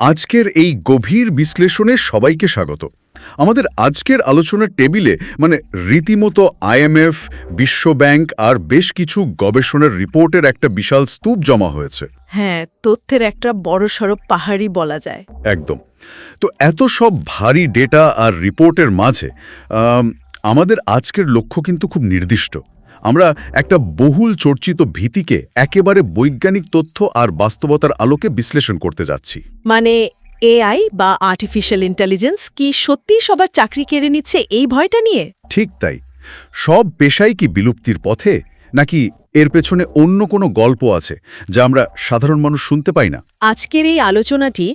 আজকের এই গভীর বিশ্লেষণে সবাইকে স্বাগত। আমাদের আজকের আলোচনার টেবিলে রীতিমতো আইএমএফ, বিশ্বব্যাংক আর বেশ কিছু গবেষণার রিপোর্টের একটা বিশাল স্তূপ জমা হয়েছে। হ্যাঁ, তথ্যের একটা বড়সড় পাহাড়ই বলা যায়। একদম। তো এত সব ভারী ডেটা আর রিপোর্টের মাঝে আমাদের আজকের লক্ষ্য কিন্তু খুব নির্দিষ্ট। আমরা একটা বহুল চর্চিত ভীতিকে একেবারে বৈজ্ঞানিক তথ্য আর বাস্তবতার আলোকে বিশ্লেষণ করতে যাচ্ছি। মানে এআই বা আর্টিফিশিয়াল ইন্টেলিজেন্স কি সত্যিই সবার চাকরি কেড়ে নিচ্ছে এই ভয়টা নিয়ে? ঠিক তাই। সব পেশাই কি বিলুপ্তির পথে, নাকি এর পেছনে অন্য কোনো গল্প আছে যা আমরা সাধারণ মানুষ শুনতে পাই না? আজকের এই আলোচনাটি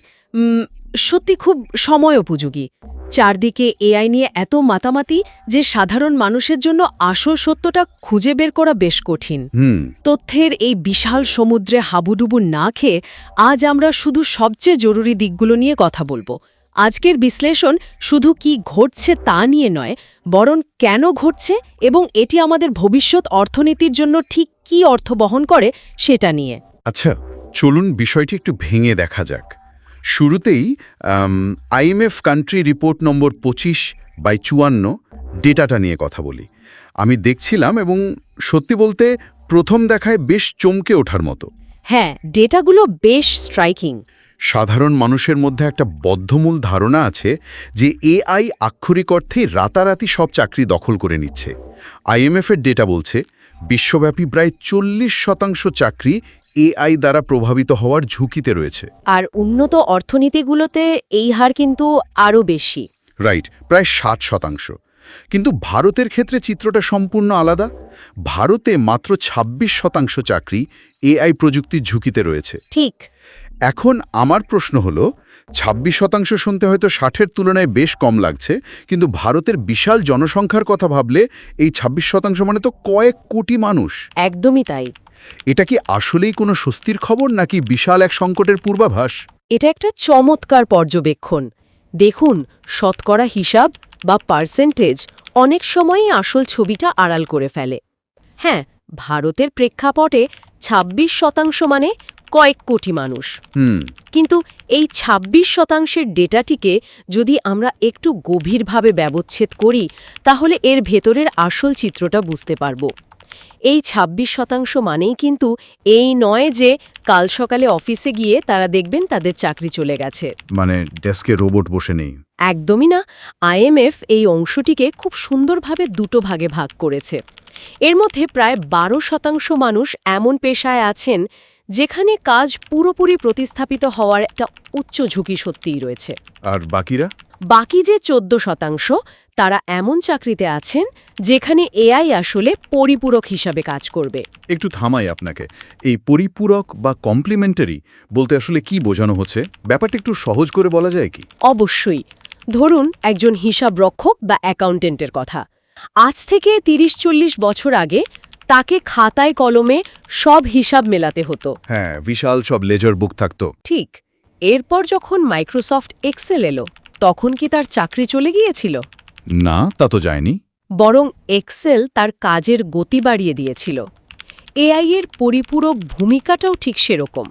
সত্যি খুব সময় উপযোগী। চারদিকে এআই নিয়ে এত মাতামাতি যে সাধারণ মানুষের জন্য আসল সত্যটা খুঁজে বের করা বেশ কঠিন। তথ্যের এই বিশাল সমুদ্রে হাবুডুবু না খেয়ে আজ আমরা শুধু সবচেয়ে জরুরি দিকগুলো নিয়ে কথা বলবো। আজকের বিশ্লেষণ শুধু কি ঘটছে তা নিয়ে নয়, বরং কেন ঘটছে এবং এটি আমাদের ভবিষ্যৎ অর্থনীতির জন্য ঠিক কী অর্থ বহন করে সেটা নিয়ে। আচ্ছা, চলুন বিষয়টি একটু ভেঙে দেখা যাক। শুরুতেই আইএমএফ কান্ট্রি রিপোর্ট নম্বর 25/54 ডেটাটা নিয়ে কথা বলি। আমি দেখছিলাম এবং সত্যি বলতে প্রথম দেখায় বেশ চমকে ওঠার মতো। হ্যাঁ, ডেটাগুলো বেশ স্ট্রাইকিং। সাধারণ মানুষের মধ্যে একটা বদ্ধমূল ধারণা আছে যে এআই আক্ষরিক অর্থেই রাতারাতি সব চাকরি দখল করে নিচ্ছে। আইএমএফের ডেটা বলছে বিশ্বব্যাপী প্রায় 40% চাকরি এআই দ্বারা প্রভাবিত হওয়ার ঝুঁকিতে রয়েছে। আর উন্নত অর্থনীতিগুলোতে এই হার কিন্তু আরও বেশি। রাইট, প্রায় 60%। কিন্তু ভারতের ক্ষেত্রে চিত্রটা সম্পূর্ণ আলাদা। ভারতে মাত্র 26% চাকরি এআই প্রযুক্তির ঝুঁকিতে রয়েছে। ঠিক। এখন আমার প্রশ্ন হলো, 26% শুনতে হয়তো 60-এর তুলনায় বেশ কম লাগছে, কিন্তু ভারতের বিশাল জনসংখ্যার কথা ভাবলে এই 26% মানে তো কয়েক কোটি মানুষ। একদমই তাই। এটা কি আসলেই কোনো স্বস্তির খবর, নাকি বিশাল এক সংকটের পূর্বাভাস? এটা একটা চমৎকার পর্যবেক্ষণ। দেখুন, শতকরা হিসাব বা পার্সেন্টেজ অনেক সময়ই আসল ছবিটা আড়াল করে ফেলে। হ্যাঁ, ভারতের প্রেক্ষাপটে 26% মানে কয়েক কোটি মানুষ। কিন্তু এই 26%-এর ডেটাটিকে যদি আমরা একটু গভীরভাবে ব্যবচ্ছেদ করি, তাহলে এর ভেতরের আসল চিত্রটা বুঝতে পারব। এই 26% মানেই কিন্তু এই নয় যে কাল সকালে অফিসে গিয়ে তারা দেখবেন তাদের চাকরি চলে গেছে, মানে ডেস্কে রোবট বসে নেই। একদমই না। আইএমএফ এই অংশটিকে খুব সুন্দরভাবে দুটো ভাগে ভাগ করেছে। এর মধ্যে প্রায় 12% মানুষ এমন পেশায় আছেন যেখানে কাজ পুরোপুরি প্রতিস্থাপিত হওয়ার একটা উচ্চ ঝুঁকি সত্যিই রয়েছে। আর বাকিরা? বাকি যে 14% তারা এমন চাকরিতে আছেন যেখানে এআই আসলে পরিপূরক হিসাবে কাজ করবে। একটু থামাই আপনাকে। এই পরিপূরক বা কমপ্লিমেন্টারি বলতে আসলে কি বোঝানো হচ্ছে? ব্যাপারটা একটু সহজ করে বলা যায় কি? অবশ্যই। ধরুন একজন হিসাবরক্ষক বা অ্যাকাউন্টেন্টের কথা। আজ থেকে 30-40 বছর আগে তাকে খাতায় কলমে সব হিসাব মেলাতে হতো। হ্যাঁ, বিশাল সব লেজার বুক থাকতো। ঠিক। এরপর যখন মাইক্রোসফট এক্সেল এলো, তখন কি তার চাকরি চলে গিয়েছিল? না, তা তো যায়নি। বরং এক্সেল তার কাজের গতি বাড়িয়ে দিয়েছিল। এআই এর পরিপূরক ভূমিকাটাও ঠিক সেরকম।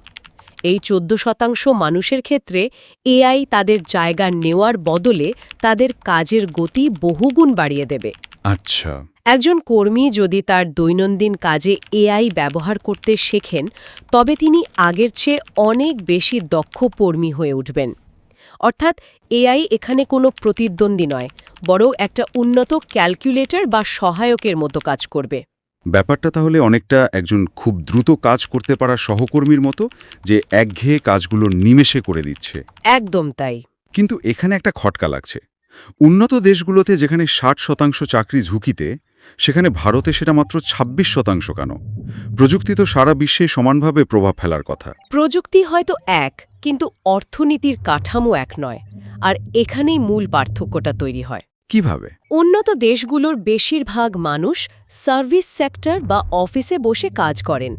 এই 14% মানুষের ক্ষেত্রে এআই তাদের জায়গা নেওয়ার বদলে তাদের কাজের গতি বহুগুণ বাড়িয়ে দেবে। আচ্ছা। একজন কর্মী যদি তার দৈনন্দিন কাজে এআই ব্যবহার করতে শেখেন, তবে তিনি আগের চেয়ে অনেক বেশি দক্ষ কর্মী হয়ে উঠবেন। অর্থাৎ এআই এখানে কোনো প্রতিদ্বন্দ্বী নয়, বরং একটা উন্নত ক্যালকুলেটর বা সহায়কের মতো কাজ করবে। ব্যাপারটা তাহলে অনেকটা একজন খুব দ্রুত কাজ করতে পারা সহকর্মীর মতো, যে একঘেয়ে কাজগুলো নিমেষে করে দিচ্ছে। একদম তাই। কিন্তু এখানে একটা খটকা লাগছে। উন্নত দেশগুলোতে যেখানে 60% চাকরি ঝুঁকিতে, সেখানে ভারতে সেটা মাত্র 26% কেন? প্রযুক্তি তো সারা বিশ্বে সমানভাবে প্রভাব ফেলার কথা। প্রযুক্তি হয়তো এক, কিন্তু অর্থনীতির কাঠামো এক নয়। আর এখানেই মূল পার্থক্যটা তৈরি হয়। কিভাবে? উন্নত দেশগুলোর বেশিরভাগ মানুষ সার্ভিস সেক্টর বা অফিসে বসে কাজ করেন,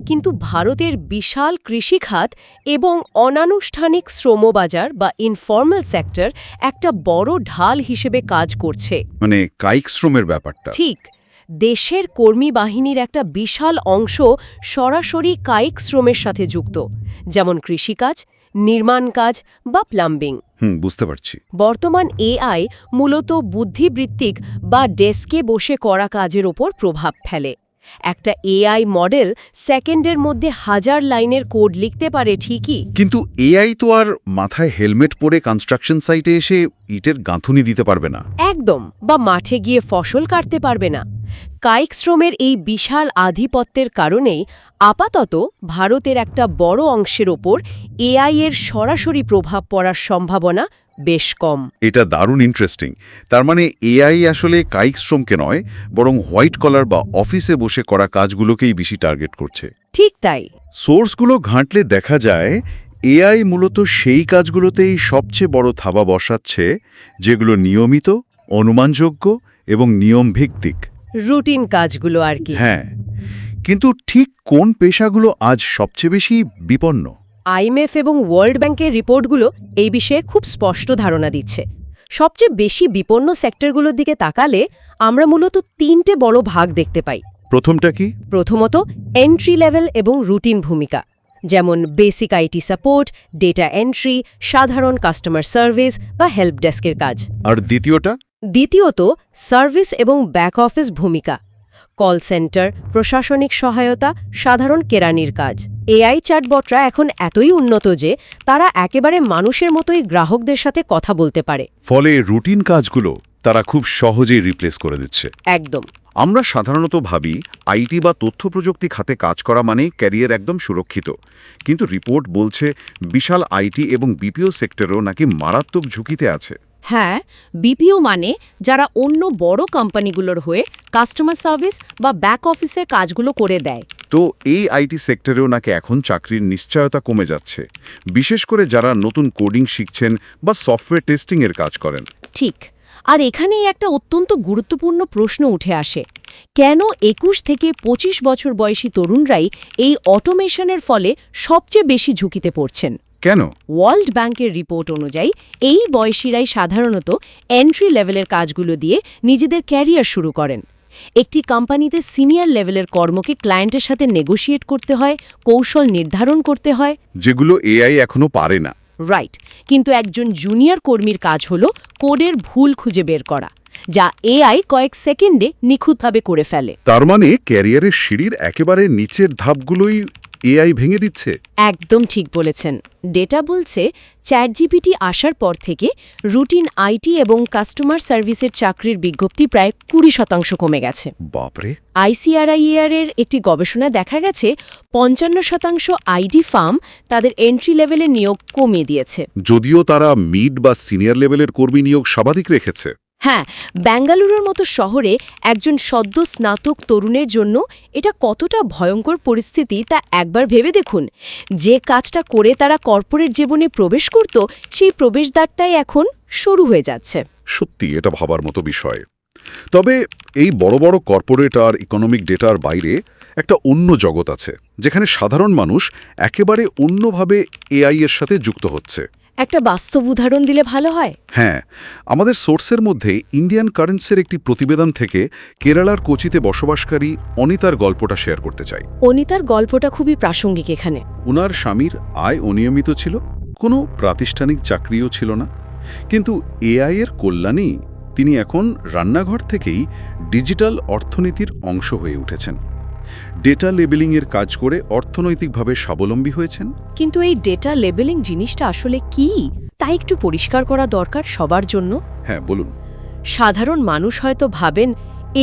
কিন্তু ভারতের বিশাল কৃষিখাত এবং অনানুষ্ঠানিক শ্রমবাজার বা ইনফর্মাল সেক্টর একটা বড় ঢাল হিসেবে কাজ করছে। মানে কায়িক শ্রমের ব্যাপারটা। ঠিক। দেশের কর্মী বাহিনীর একটা বিশাল অংশ সরাসরি কায়িক শ্রমের সাথে যুক্ত, যেমন কৃষিকাজ, নির্মাণ কাজ বা প্লাম্বিং। বুঝতে পারছি। বর্তমান এআই মূলত বুদ্ধিবৃত্তিক বা ডেস্কে বসে করা কাজের ওপর প্রভাব ফেলে। একটা এআই মডেল সেকেন্ডের মধ্যে 1000 লাইনের কোড লিখতে পারে ঠিকই, কিন্তু এআই তো আর মাথায় হেলমেট পরে কনস্ট্রাকশন সাইটে এসে ইটের গাঁথুনি দিতে পারবে না। একদম, বা মাঠে গিয়ে ফসল কাটতে পারবে না। কায়িক শ্রমের এই বিশাল আধিপত্যের কারণেই আপাতত ভারতের একটা বড় অংশের ওপর এআই এর সরাসরি প্রভাব পড়ার সম্ভাবনা বেশ কম। এটা দারুণ ইন্টারেস্টিং। তার মানে এআই আসলে কায়িক শ্রমকে নয়, বরং হোয়াইট কলার বা অফিসে বসে করা কাজগুলোকেই বেশি টার্গেট করছে। ঠিক তাই। সোর্সগুলো ঘাঁটলে দেখা যায় এআই মূলত সেই কাজগুলোতেই সবচেয়ে বড় থাবা বসাচ্ছে যেগুলো নিয়মিত, অনুমানযোগ্য এবং নিয়মভিত্তিক। রুটিন কাজগুলো আর কি। হ্যাঁ, কিন্তু ঠিক কোন পেশাগুলো আজ সবচেয়ে বেশি বিপন্ন? আইএমএফ এবং ওয়ার্ল্ড ব্যাংকের রিপোর্টগুলো এই বিষয়ে খুব স্পষ্ট ধারণা দিচ্ছে। সবচেয়ে বেশি বিপন্ন সেক্টরগুলোর দিকে তাকালে আমরা মূলত 3টে বড় ভাগ দেখতে পাই। প্রথমটা কি? প্রথমত, এন্ট্রি লেভেল এবং রুটিন ভূমিকা, যেমন basic IT support, data entry, সাধারণ কাস্টমার সার্ভিস বা হেল্প ডেস্কের কাজ। আর দ্বিতীয়টা? দ্বিতীয়ত, সার্ভিস এবং ব্যাক অফিস ভূমিকা, কল সেন্টার, প্রশাসনিক সহায়তা, সাধারণ কেরানির কাজ। এআই চ্যাটবটরা এখন এতই উন্নত যে তারা একেবারে মানুষের মতোই গ্রাহকদের সাথে কথা বলতে পারে। ফলে রুটিন কাজগুলো তারা খুব সহজেই রিপ্লেস করে দিচ্ছে। একদম। আমরা সাধারণত ভাবি আইটি বা তথ্য প্রযুক্তি খাতে কাজ করা মানে ক্যারিয়ার একদম সুরক্ষিত, কিন্তু রিপোর্ট বলছে বিশাল আইটি এবং বিপিও সেক্টরও নাকি মারাত্মক ঝুঁকিতে আছে। হ্যাঁ, বিপিও মানে যারা অন্য বড় কোম্পানিগুলোর হয়ে কাস্টমার সার্ভিস বা ব্যাক অফিসের কাজগুলো করে দেয়। তো এই আইটি সেক্টরেও নাকি এখন চাকরির নিশ্চয়তা কমে যাচ্ছে, বিশেষ করে যারা নতুন কোডিং শিখছেন বা সফটওয়্যার টেস্টিংয়ের কাজ করেন। ঠিক। আর এখানেই একটা অত্যন্ত গুরুত্বপূর্ণ প্রশ্ন উঠে আসে, কেন 21 থেকে 25 বছর বয়সী তরুণরাই এই অটোমেশনের ফলে সবচেয়ে বেশি ঝুঁকিতে পড়ছেন? কেন? ওয়ার্ল্ড ব্যাংকের রিপোর্ট অনুযায়ী এই বয়সীরাই সাধারণত এন্ট্রি লেভেলের কাজগুলো দিয়ে নিজেদের ক্যারিয়ার শুরু করেন। একটি কোম্পানিতে সিনিয়র লেভেলের কর্মকে ক্লায়েন্টের সাথে নেগোশিয়েট করতে হয়, কৌশল নির্ধারণ করতে হয়, যেগুলো এআই এখনো পারে না। রাইট। কিন্তু একজন জুনিয়র কর্মীর কাজ হলো কোডের ভুল খুঁজে বের করা, যা এআই কয়েক সেকেন্ডে নিখুঁতভাবে করে ফেলে। তার মানে ক্যারিয়ারের সিঁড়ির একেবারে নিচের ধাপগুলোই এআই ভেঙে দিচ্ছে। একদম ঠিক বলেছেন। ডেটা বলছে চ্যাটজিপিটি আসার পর থেকে রুটিন আইটি এবং কাস্টমার সার্ভিসের চাকরির বিজ্ঞপ্তি প্রায় 20% কমে গেছে। বাপরে! আইসিআরআইএর একটি গবেষণায় দেখা গেছে 55% আইটি ফার্ম তাদের এন্ট্রি লেভেলের নিয়োগ কমিয়ে দিয়েছে। যদিও তারা মিড বা সিনিয়র লেভেলের কর্মী নিয়োগ স্বাভাবিক রেখেছে। হ্যাঁ, বেঙ্গালুরুর মতো শহরে একজন সদ্য স্নাতক তরুণের জন্য এটা কতটা ভয়ঙ্কর পরিস্থিতি তা একবার ভেবে দেখুন। যে কাজটা করে তারা কর্পোরেট জীবনে প্রবেশ করত, সেই প্রবেশদ্বারটাই এখন শুরু হয়ে যাচ্ছে। সত্যি এটা ভাবার মতো বিষয়। তবে এই বড় বড় কর্পোরেট আর ইকোনমিক ডেটার বাইরে একটা অন্য জগৎ আছে, যেখানে সাধারণ মানুষ একেবারে অন্যভাবে এআই এর সাথে যুক্ত হচ্ছে। একটা বাস্তব উদাহরণ দিলে ভালো হয়। হ্যাঁ, আমাদের সোর্সের মধ্যে ইন্ডিয়ান কারেন্সের একটি প্রতিবেদন থেকে কেরালার কোচিতে বসবাসকারী অনিতার গল্পটা শেয়ার করতে চাই। অনিতার গল্পটা খুবই প্রাসঙ্গিক এখানে। ওনার স্বামীর আয় অনিয়মিত ছিল, কোনো প্রাতিষ্ঠানিক চাকরিও ছিল না, কিন্তু এআই এর কল্যাণেই তিনি এখন রান্নাঘর থেকেই ডিজিটাল অর্থনীতির অংশ হয়ে উঠেছেন। ডেটা লেবেলিংয়ের কাজ করে অর্থনৈতিকভাবে স্বাবলম্বী হয়েছেন। কিন্তু এই ডেটা লেবেলিং জিনিসটা আসলে কি, তা একটু পরিষ্কার করা দরকার সবার জন্য। হ্যাঁ, বলুন। সাধারণ মানুষ হয়তো ভাবেন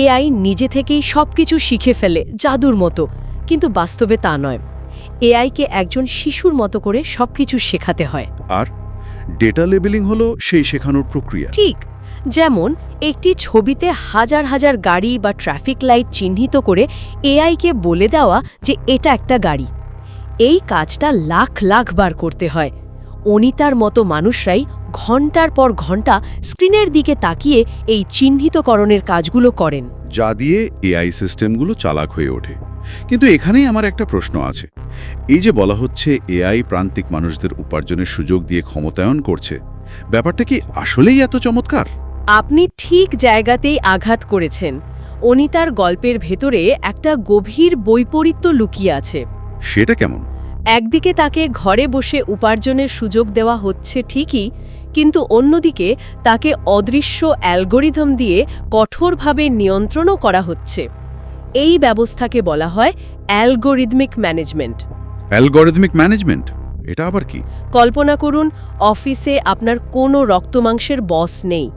এআই নিজে থেকেই সবকিছু শিখে ফেলে জাদুর মতো, কিন্তু বাস্তবে তা নয়। এআইকে একজন শিশুর মতো করে সবকিছু শেখাতে হয়। আর ডেটা লেবেলিং হলো সেই শেখানোর প্রক্রিয়া। ঠিক, যেমন একটি ছবিতে হাজার হাজার গাড়ি বা ট্রাফিক লাইট চিহ্নিত করে এআইকে বলে দেওয়া যে এটা একটা গাড়ি। এই কাজটা লাখ লাখ বার করতে হয়। অনিতার মতো মানুষরাই ঘন্টার পর ঘন্টা স্ক্রিনের দিকে তাকিয়ে এই চিহ্নিতকরণের কাজগুলো করেন, যা দিয়ে এআই সিস্টেমগুলো চালাক হয়ে ওঠে। কিন্তু এখানেই আমার একটা প্রশ্ন আছে। এই যে বলা হচ্ছে এআই প্রান্তিক মানুষদের উপার্জনের সুযোগ দিয়ে ক্ষমতায়ন করছে, ব্যাপারটা কি আসলেই এত চমৎকার? আপনি ঠিক জায়গাতেই আঘাত করেছেন। অনিতার গল্পের ভেতরে একটা গভীর বৈপরীত্য লুকিয়ে আছে। সেটা কেমন? একদিকে তাকে ঘরে বসে উপার্জনের সুযোগ দেওয়া হচ্ছে ঠিকই, কিন্তু অন্যদিকে তাকে অদৃশ্য অ্যালগোরিদম দিয়ে কঠোরভাবে নিয়ন্ত্রণও করা হচ্ছে। এই ব্যবস্থাকে বলা হয় অ্যালগোরিদমিক ম্যানেজমেন্ট। অ্যালগরিদমিক ম্যানেজমেন্ট, এটা আবার কি? কল্পনা করুন, অফিসে আপনার কোনো রক্তমাংসের বস নেই।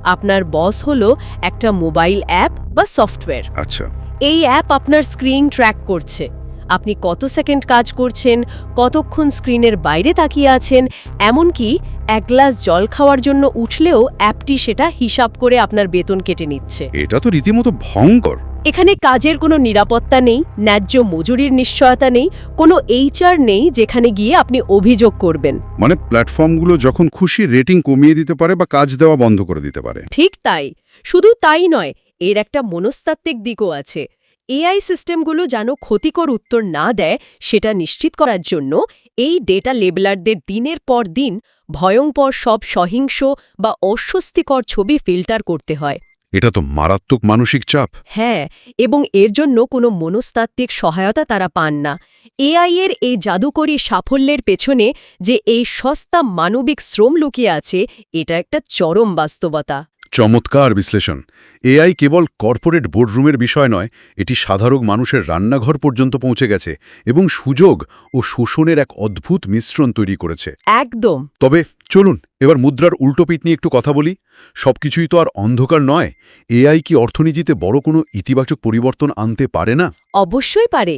আপনার বস হলো একটা মোবাইল অ্যাপ বা সফটওয়্যার। আচ্ছা। এই অ্যাপ আপনার স্ক্রিন ট্র্যাক করছে। আপনি কত সেকেন্ড কাজ করছেন, কতক্ষণ স্ক্রিনের বাইরে তাকিয়ে আছেন, এমনকি এক গ্লাস জল খাওয়ার জন্য উঠলেও অ্যাপটি সেটা হিসাব করে আপনার বেতন কেটে নিচ্ছে। এটা তো রীতিমতো ভয়ঙ্কর। এখানে কাজের কোনো নিরাপত্তা নেই, ন্যায্য মজুরির নিশ্চয়তা নেই, কোনো এইচআর নেই যেখানে গিয়ে আপনি অভিযোগ করবেন। মানে প্ল্যাটফর্মগুলো যখন খুশি রেটিং কমিয়ে দিতে পারে বা কাজ দেওয়া বন্ধ করে দিতে পারে। ঠিক তাই। শুধু তাই নয়, এর একটা মনস্তাত্ত্বিক দিকও আছে। এআই সিস্টেমগুলো যেন ক্ষতিকর উত্তর না দেয় সেটা নিশ্চিত করার জন্য এই ডেটা লেবেলারদের দিনের পর দিন ভয়ঙ্কর সব সহিংস বা অস্বস্তিকর ছবি ফিল্টার করতে হয়। এটা তো মারাত্মক মানসিক চাপ। হ্যাঁ, এবং এর জন্য কোনো মনস্তাত্ত্বিক সহায়তা তারা পান না। এআই এর এই জাদুকরী সাফল্যের পেছনে যে এই সস্তা মানবিক শ্রম লুকিয়ে আছে, এটা একটা চরম বাস্তবতা। চমৎকার বিশ্লেষণ। এআই কেবল কর্পোরেট বোর্ডরুমের বিষয় নয়, এটি সাধারণ মানুষের রান্নাঘর পর্যন্ত পৌঁছে গেছে এবং সুযোগ ও শোষণের এক অদ্ভুত মিশ্রণ তৈরি করেছে। একদম। তবে চলুন এবার মুদ্রার উল্টো পিঠ নিয়ে একটু কথা বলি। সবকিছুই তো আর অন্ধকার নয়। এআই কি অর্থনীতিতে বড় কোনো ইতিবাচক পরিবর্তন আনতে পারে না? অবশ্যই পারে।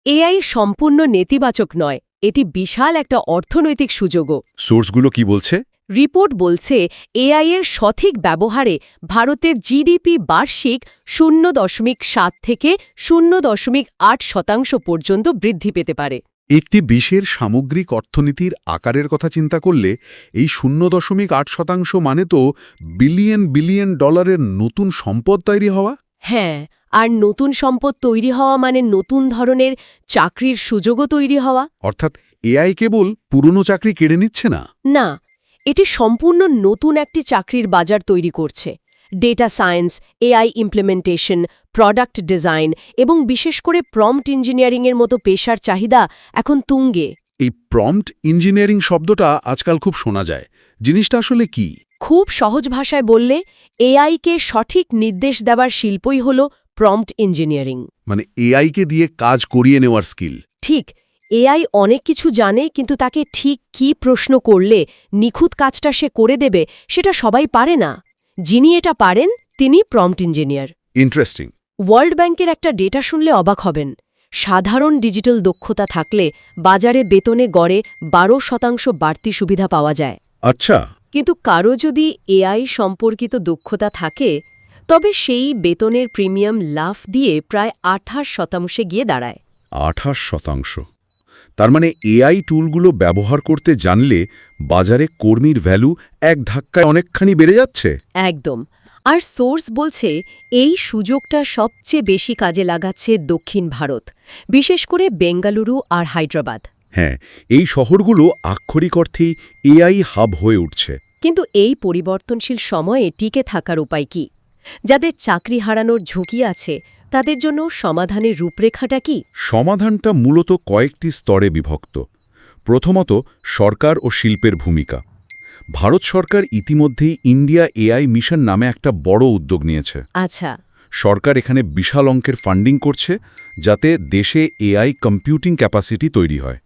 এআই সম্পূর্ণ নেতিবাচক নয়, এটি বিশাল একটা অর্থনৈতিক সুযোগও। সোর্সগুলো কি বলছে? রিপোর্ট বলছে এআই এর সঠিক ব্যবহারে ভারতের জিডিপি বার্ষিক 0.7 থেকে 0.8% পর্যন্ত বৃদ্ধি পেতে পারে। একটি বিশ্বের সামগ্রিক অর্থনীতির আকারের কথা চিন্তা করলে এই 0.8% মানে তো বিলিয়ন বিলিয়ন ডলারের নতুন সম্পদ তৈরি হওয়া। হ্যাঁ, আর নতুন সম্পদ তৈরি হওয়া মানে নতুন ধরনের চাকরির সুযোগও তৈরি হওয়া। অর্থাৎ এআই কেবল পুরনো চাকরি কেড়ে নিচ্ছে না। না, এটি সম্পূর্ণ নতুন একটি চাকরির বাজার তৈরি করছে। Data science, AI implementation, product design এবং বিশেষ করে প্রম্পট ইঞ্জিনিয়ারিংয়ের মতো পেশার চাহিদা এখন তুঙ্গে। এই প্রম্পট ইঞ্জিনিয়ারিং শব্দটা আজকাল খুব শোনা যায়। জিনিসটা আসলে কি? খুব সহজ ভাষায় বললে, এআইকে সঠিক নির্দেশ দেওয়ার শিল্পই হল প্রম্পট ইঞ্জিনিয়ারিং। মানে এআইকে দিয়ে কাজ করিয়ে নেওয়ার স্কিল। ঠিক। এআই অনেক কিছু জানে, কিন্তু তাকে ঠিক কী প্রশ্ন করলে নিখুঁত কাজটা সে করে দেবে সেটা সবাই পারে না। যিনি এটা পারেন তিনি প্রম্পট ইঞ্জিনিয়ার। ইন্টারেস্টিং। ওয়ার্ল্ড ব্যাংকের একটা ডেটা শুনলে অবাক হবেন। সাধারণ ডিজিটাল দক্ষতা থাকলে বাজারে বেতনে গড়ে 12% বাড়তি সুবিধা পাওয়া যায়। আচ্ছা। কিন্তু কারো যদি এআই সম্পর্কিত দক্ষতা থাকে, তবে সেই বেতনের প্রিমিয়াম লাফ দিয়ে প্রায় 28% গিয়ে দাঁড়ায়। 28%। তার মানে এআই টুলগুলো ব্যবহার করতে জানলে বাজারে কর্মীর ভ্যালু এক ধাক্কায় অনেকখানি বেড়ে যাচ্ছে। একদম। আর সোর্স বলছে এই সুযোগটা সবচেয়ে বেশি কাজে লাগাচ্ছে দক্ষিণ ভারত, বিশেষ করে বেঙ্গালুরু আর হায়দ্রাবাদ। হ্যাঁ, এই শহরগুলো আক্ষরিক অর্থেই এআই হাব হয়ে উঠছে। কিন্তু এই পরিবর্তনশীল সময়ে টিকে থাকার উপায় কি? যাদের চাকরি হারানোর ঝুঁকি আছে তাদের জন্য সমাধানের রূপরেখাটা কি? সমাধানটা মূলত কয়েকটি স্তরে বিভক্ত। প্রথমত, সরকার ও শিল্পের ভূমিকা। ভারত সরকার ইতিমধ্যেই ইন্ডিয়া এআই মিশন নামে একটা বড় উদ্যোগ নিয়েছে। আচ্ছা। সরকার এখানে বিশাল অঙ্কের ফান্ডিং করছে যাতে দেশে এআই কম্পিউটিং ক্যাপাসিটি তৈরি হয়।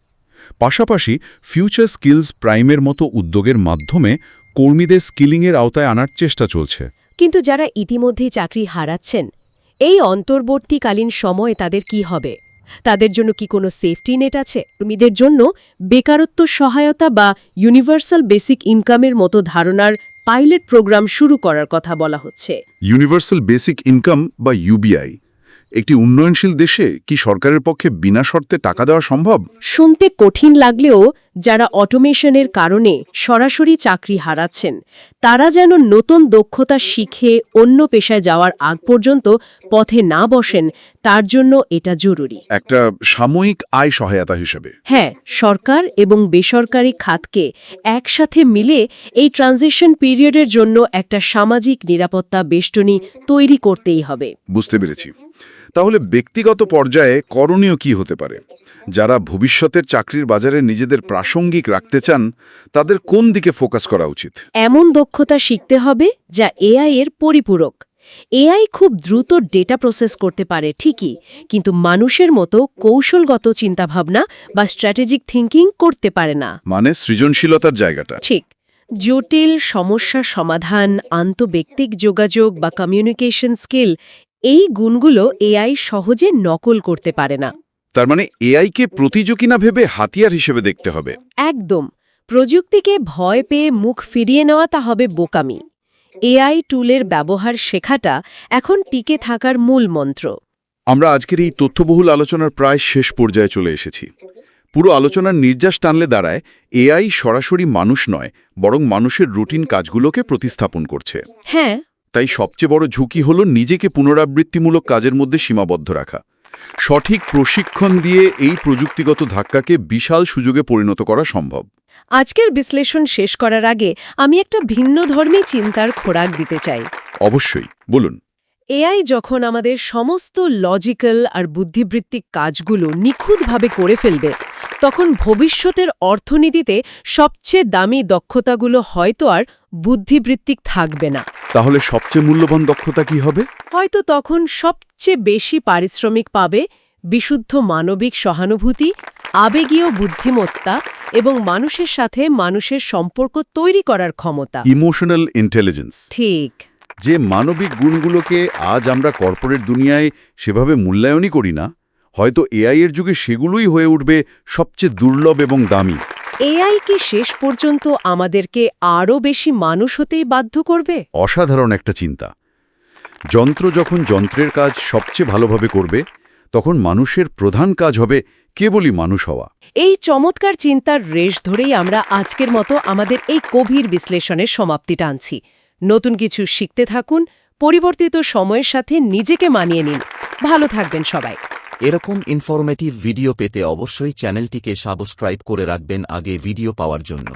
পাশাপাশি ফিউচার স্কিলস প্রাইমের মতো উদ্যোগের মাধ্যমে কর্মীদের স্কিলিংয়ের আওতায় আনার চেষ্টা চলছে। কিন্তু যারা ইতিমধ্যেই চাকরি হারাচ্ছেন, এই অন্তর্বর্তীকালীন সময়ে তাদের কি হবে? তাদের জন্য কি কোনো সেফটি নেট আছে? কর্মীদের জন্য বেকারত্ব সহায়তা বা ইউনিভার্সাল বেসিক ইনকামের মতো ধারণার পাইলট প্রোগ্রাম শুরু করার কথা বলা হচ্ছে। ইউনিভার্সাল বেসিক ইনকাম বা ইউবিআই একটি উন্নয়নশীল দেশে কি সরকারের পক্ষে বিনা শর্তে টাকা দেওয়া সম্ভব? শুনতে কঠিন লাগলেও যারা অটোমেশনের কারণে সরাসরি চাকরি হারাচ্ছেন, তারা যেন নতুন দক্ষতা শিখে অন্য পেশায় যাওয়ার আগ পর্যন্ত পথে না বসেন, তার জন্য এটা জরুরি। একটা সাময়িক আয় সহায়তা হিসেবে। হ্যাঁ, সরকার এবং বেসরকারি খাতকে একসাথে মিলে এই ট্রানজিশন পিরিয়ডের জন্য একটা সামাজিক নিরাপত্তা বেষ্টনী তৈরি করতেই হবে। বুঝতে পেরেছি। তাহলে ব্যক্তিগত পর্যায়ে করণীয় কি হতে পারে? যারা ভবিষ্যতের চাকরির বাজারে নিজেদের প্রাসঙ্গিক রাখতে চান, তাদের কোন দিকে ফোকাস করা উচিত? এমন দক্ষতা শিখতে হবে যা এআই এর পরিপূরক। এআই খুব দ্রুত ডেটা প্রসেস করতে পারে ঠিকই, কিন্তু মানুষের মতো কৌশলগত চিন্তাভাবনা বা স্ট্র্যাটেজিক থিঙ্কিং করতে পারে না। মানে সৃজনশীলতার জায়গাটা। ঠিক। জটিল সমস্যার সমাধান, আন্তঃব্যক্তিক যোগাযোগ বা কমিউনিকেশন স্কিল, এই গুণগুলো এআই সহজে নকল করতে পারে না। তার মানে এআইকে প্রতিযোগী না ভেবে হাতিয়ার হিসেবে দেখতে হবে। একদম। প্রযুক্তিকে ভয় পেয়ে মুখ ফিরিয়ে নেওয়া তা হবে বোকামি। এআই টুলের ব্যবহার শেখাটা এখন টিকে থাকার মূল মন্ত্র। আমরা আজকের এই তথ্যবহুল আলোচনার প্রায় শেষ পর্যায়ে চলে এসেছি। পুরো আলোচনার নির্যাস টানলে দাঁড়ায় এআই সরাসরি মানুষ নয়, বরং মানুষের রুটিন কাজগুলোকে প্রতিস্থাপন করছে। হ্যাঁ, তাই সবচেয়ে বড় ঝুঁকি হলো নিজেকে পুনরাবৃত্তিমূলক কাজের মধ্যে সীমাবদ্ধ রাখা। সঠিক প্রশিক্ষণ দিয়ে এই প্রযুক্তিগত ধাক্কাকে বিশাল সুযোগে পরিণত করা সম্ভব। আজকের বিশ্লেষণ শেষ করার আগে আমি একটা ভিন্নধর্মী চিন্তার খোরাক দিতে চাই। অবশ্যই, বলুন। এআই যখন আমাদের সমস্ত লজিক্যাল আর বুদ্ধিবৃত্তিক কাজগুলো নিখুঁতভাবে করে ফেলবে, তখন ভবিষ্যতের অর্থনীতিতে সবচেয়ে দামি দক্ষতাগুলো হয়তো আর বুদ্ধিবৃত্তিক থাকবে না। তাহলে সবচেয়ে মূল্যবান দক্ষতা কি হবে? হয়তো তখন সবচেয়ে বেশি পারিশ্রমিক পাবে বিশুদ্ধ মানবিক সহানুভূতি, আবেগীয় বুদ্ধিমত্তা এবং মানুষের সাথে মানুষের সম্পর্ক তৈরি করার ক্ষমতা। Emotional intelligence. ঠিক। যে মানবিক গুণগুলোকে আজ আমরা কর্পোরেট দুনিয়ায় সেভাবে মূল্যায়নই করি না, হয়তো এআই এর যুগে সেগুলোই হয়ে উঠবে সবচেয়ে দুর্লভ এবং দামি। এআই কি শেষ পর্যন্ত আমাদেরকে আরও বেশি মানুষ হতেই বাধ্য করবে? অসাধারণ একটা চিন্তা। যন্ত্র যখন যন্ত্রের কাজ সবচেয়ে ভালোভাবে করবে, তখন মানুষের প্রধান কাজ হবে কেবলই মানুষ হওয়া। এই চমৎকার চিন্তার রেশ ধরেই আমরা আজকের মতো আমাদের এই গভীর বিশ্লেষণের সমাপ্তি টানছি। নতুন কিছু শিখতে থাকুন, পরিবর্তিত সময়ের সাথে নিজেকে মানিয়ে নিন। ভালো থাকবেন সবাই। এরকম ইনফরমেটিভ ভিডিও পেতে অবশ্যই চ্যানেলটিকে সাবস্ক্রাইব করে রাখবেন আগে ভিডিও পাওয়ার জন্য।